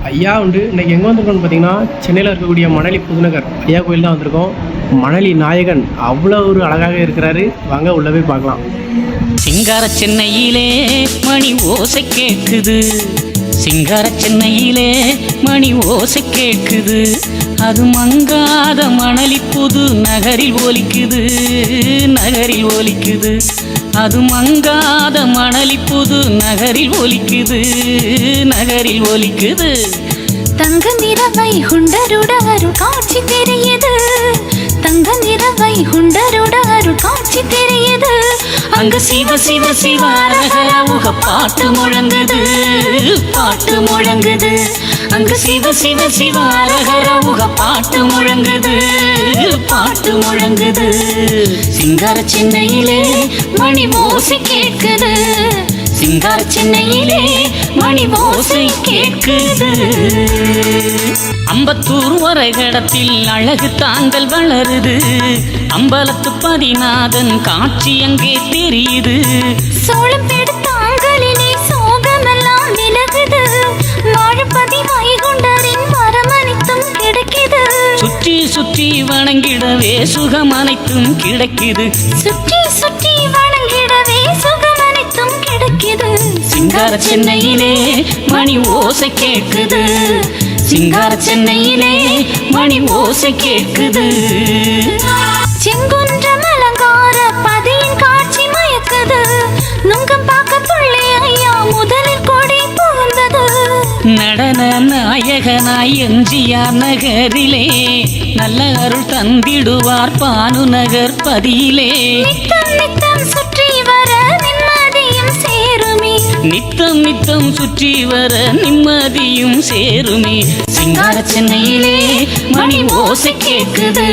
ஐயா உண்டு. இன்றைக்கி எங்கே வந்திருக்கோம்னு பார்த்தீங்கன்னா, சென்னையில் இருக்கக்கூடிய மணலி புதுநகர் ஐயா கோயில் தான் வந்திருக்கோம். மணலி நாயகன் அவ்வளோ ஒரு அழகாக இருக்கிறாரு. வாங்க உள்ள போய் பார்க்கலாம். சிங்கார சென்னையிலே மணி ஓசை கேட்குது, சிங்கார சென்னையிலே மணி ஓசை கேட்குது, அது மங்காத மணலி புது நகரில் ஒலிக்குது, நகரில் ஒலிக்குது, அது மங்காத மணலி புது நகரில் ஒலிக்குது, நகரில் ஒலிக்குது. தங்க நிறவை குண்டருட அருள் காட்சி தெரியுது, தங்க நிறவை குண்டருட அருள் காட்சி தெரியுது. அங்க சிவ சிவ சிவ அரகர உக பாட்டு முழங்குது, பாட்டு முழங்குது. அங்க சிவ சிவ சிவ அரகர உக பாட்டு முழங்குது, பாட்டு முழங்குது. சிங்கார சென்னையிலே மணி ஓசை கேட்குது, சிங்கார சென்னையிலே மணி ஓசை கேட்குது. அம்பத்தூர் வரைகடத்தில் அழகு தாங்கள் வளருது, அம்பலத்து பதிநாதன் காட்சி அங்கே தெரியுது. சோளம் பெடுத்தாங்களிலே சோகமெல்லாம் விலகுது, வாழப்பதி வைகுண்டரின் மரம் அனைத்தும் கிடைக்குது. சுற்றி சுற்றி வணங்கிடவே சுகம் அனைத்தும் கிடைக்குது, சுற்றி சுற்றி வணங்கிடவே சுகம் அனைத்தும் கிடைக்குது. சிங்கார சென்னையிலே மணி ஓசை கேட்குது, சிங்கார சென்னையிலே மணி ஓசை கேட்குது. செங்குன்றம் அலங்கார பதியின் காட்சி மயக்குது, நுங்கம் பார்க்க புள்ளை ஐயா முதலில் கொடி புகுந்தது. நடன நாயகனாய் எம்ஜிஆர் நகரிலே நல்ல அருள் தந்திடுவார் பானு நகர் பதியிலே. நித்தம் நித்தம் சுற்றி வர நிம்மதியும் சேருமே, நித்தம் நித்தம் சுற்றி வர நிம்மதியும் சேருமே. சிங்கார சென்னையிலே மணி ஓசை கேட்குது.